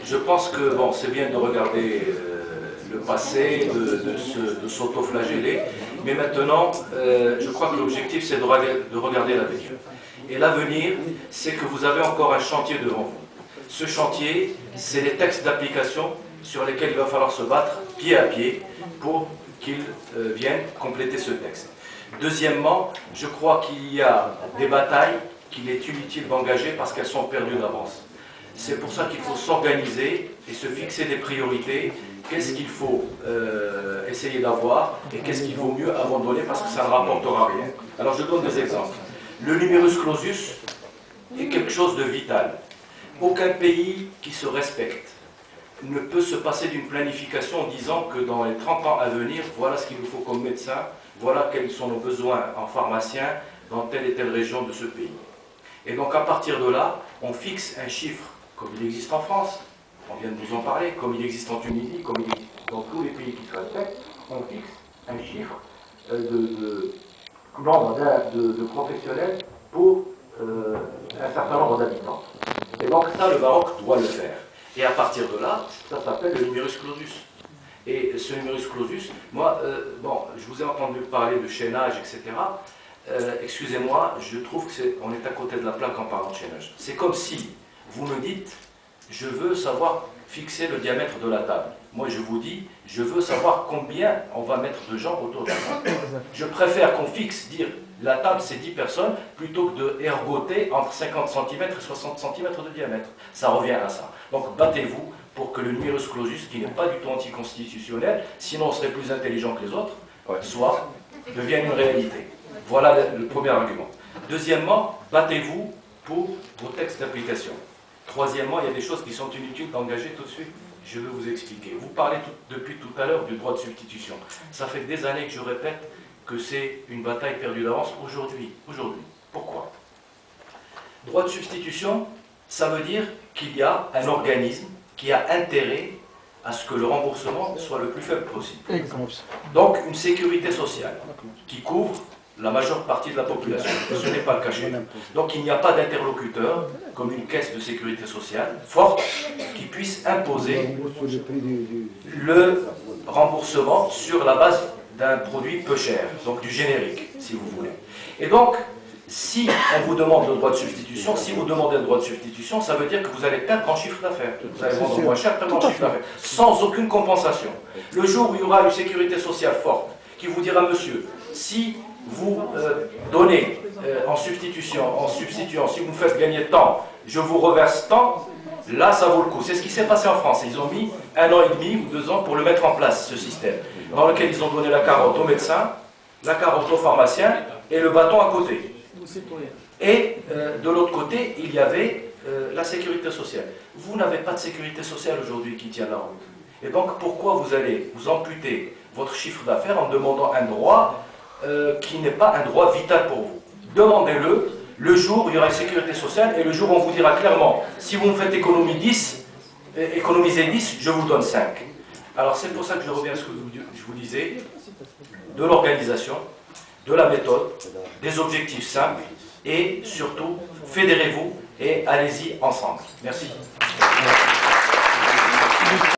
Je pense que bon, c'est bien de regarder le passé, de s'auto-flageller, mais maintenant, je crois que l'objectif, c'est de regarder l'avenir. Et l'avenir, c'est que vous avez encore un chantier devant vous. Ce chantier, c'est les textes d'application sur lesquels il va falloir se battre pied à pied pour qu'ils viennent compléter ce texte. Deuxièmement, je crois qu'il y a des batailles qu'il est inutile d'engager parce qu'elles sont perdues d'avance. C'est pour ça qu'il faut s'organiser et se fixer des priorités. Qu'est-ce qu'il faut essayer d'avoir et qu'est-ce qu'il vaut mieux abandonner parce que ça ne rapportera rien. Alors je donne des exemples. Le numerus clausus est quelque chose de vital. Aucun pays qui se respecte ne peut se passer d'une planification en disant que dans les 30 ans à venir, voilà ce qu'il nous faut comme médecin, voilà quels sont nos besoins en pharmaciens dans telle et telle région de ce pays. Et donc à partir de là, on fixe un chiffre comme il existe en France, on vient de vous en parler, comme il existe en Tunisie, comme il existe dans tous les pays qui se respectent, on fixe un chiffre de nombre de professionnels pour un certain nombre d'habitants. Et donc ça, le Maroc doit le faire. Et à partir de là, ça s'appelle le numerus clausus. Et ce numerus clausus, moi, bon, je vous ai entendu parler de chaînage, etc. Excusez-moi, je trouve qu'on est à côté de la plaque en parlant de chaînage. C'est comme si vous me dites, je veux savoir fixer le diamètre de la table. Moi, je vous dis, je veux savoir combien on va mettre de gens autour de la table. Je préfère qu'on fixe, dire, la table c'est 10 personnes, plutôt que de ergoter entre 50 cm et 60 cm de diamètre. Ça revient à ça. Donc, battez-vous pour que le numerus clausus, qui n'est pas du tout anticonstitutionnel, sinon on serait plus intelligent que les autres, devienne une réalité. Voilà le premier argument. Deuxièmement, battez-vous pour vos textes d'application. Troisièmement, il y a des choses qui sont inutiles d'engager tout de suite. Je vais vous expliquer. Vous parlez depuis tout à l'heure du droit de substitution. Ça fait des années que je répète que c'est une bataille perdue d'avance aujourd'hui. Pourquoi? Droit de substitution, ça veut dire qu'il y a un organisme qui a intérêt à ce que le remboursement soit le plus faible possible. Donc une sécurité sociale qui couvre la majeure partie de la population. Ce n'est pas le cas chez nous. Donc il n'y a pas d'interlocuteur, comme une caisse de sécurité sociale forte, qui puisse imposer le remboursement sur la base d'un produit peu cher, donc du générique, si vous voulez. Et donc, si on vous demande le droit de substitution, si vous demandez le droit de substitution, ça veut dire que vous allez perdre en chiffre d'affaires. Vous allez vendre moins cher, perdre en chiffre d'affaires, sans aucune compensation. Le jour où il y aura une sécurité sociale forte, qui vous dira, monsieur, si vous donnez en substituant, si vous me faites gagner tant, je vous reverse tant, là ça vaut le coup. C'est ce qui s'est passé en France. Ils ont mis 1 an et demi ou 2 ans pour le mettre en place, ce système, dans lequel ils ont donné la carotte aux médecins, la carotte aux pharmaciens et le bâton à côté. Et de l'autre côté, il y avait la sécurité sociale. Vous n'avez pas de sécurité sociale aujourd'hui qui tient la route. Et donc pourquoi vous allez vous amputer votre chiffre d'affaires en demandant un droit qui n'est pas un droit vital pour vous? Demandez-le le jour où il y aura une sécurité sociale et le jour où on vous dira clairement, si vous me faites économiser 10, je vous donne 5. Alors c'est pour ça que je reviens à ce que je vous disais, de l'organisation, de la méthode, des objectifs simples et surtout, fédérez-vous et allez-y ensemble. Merci.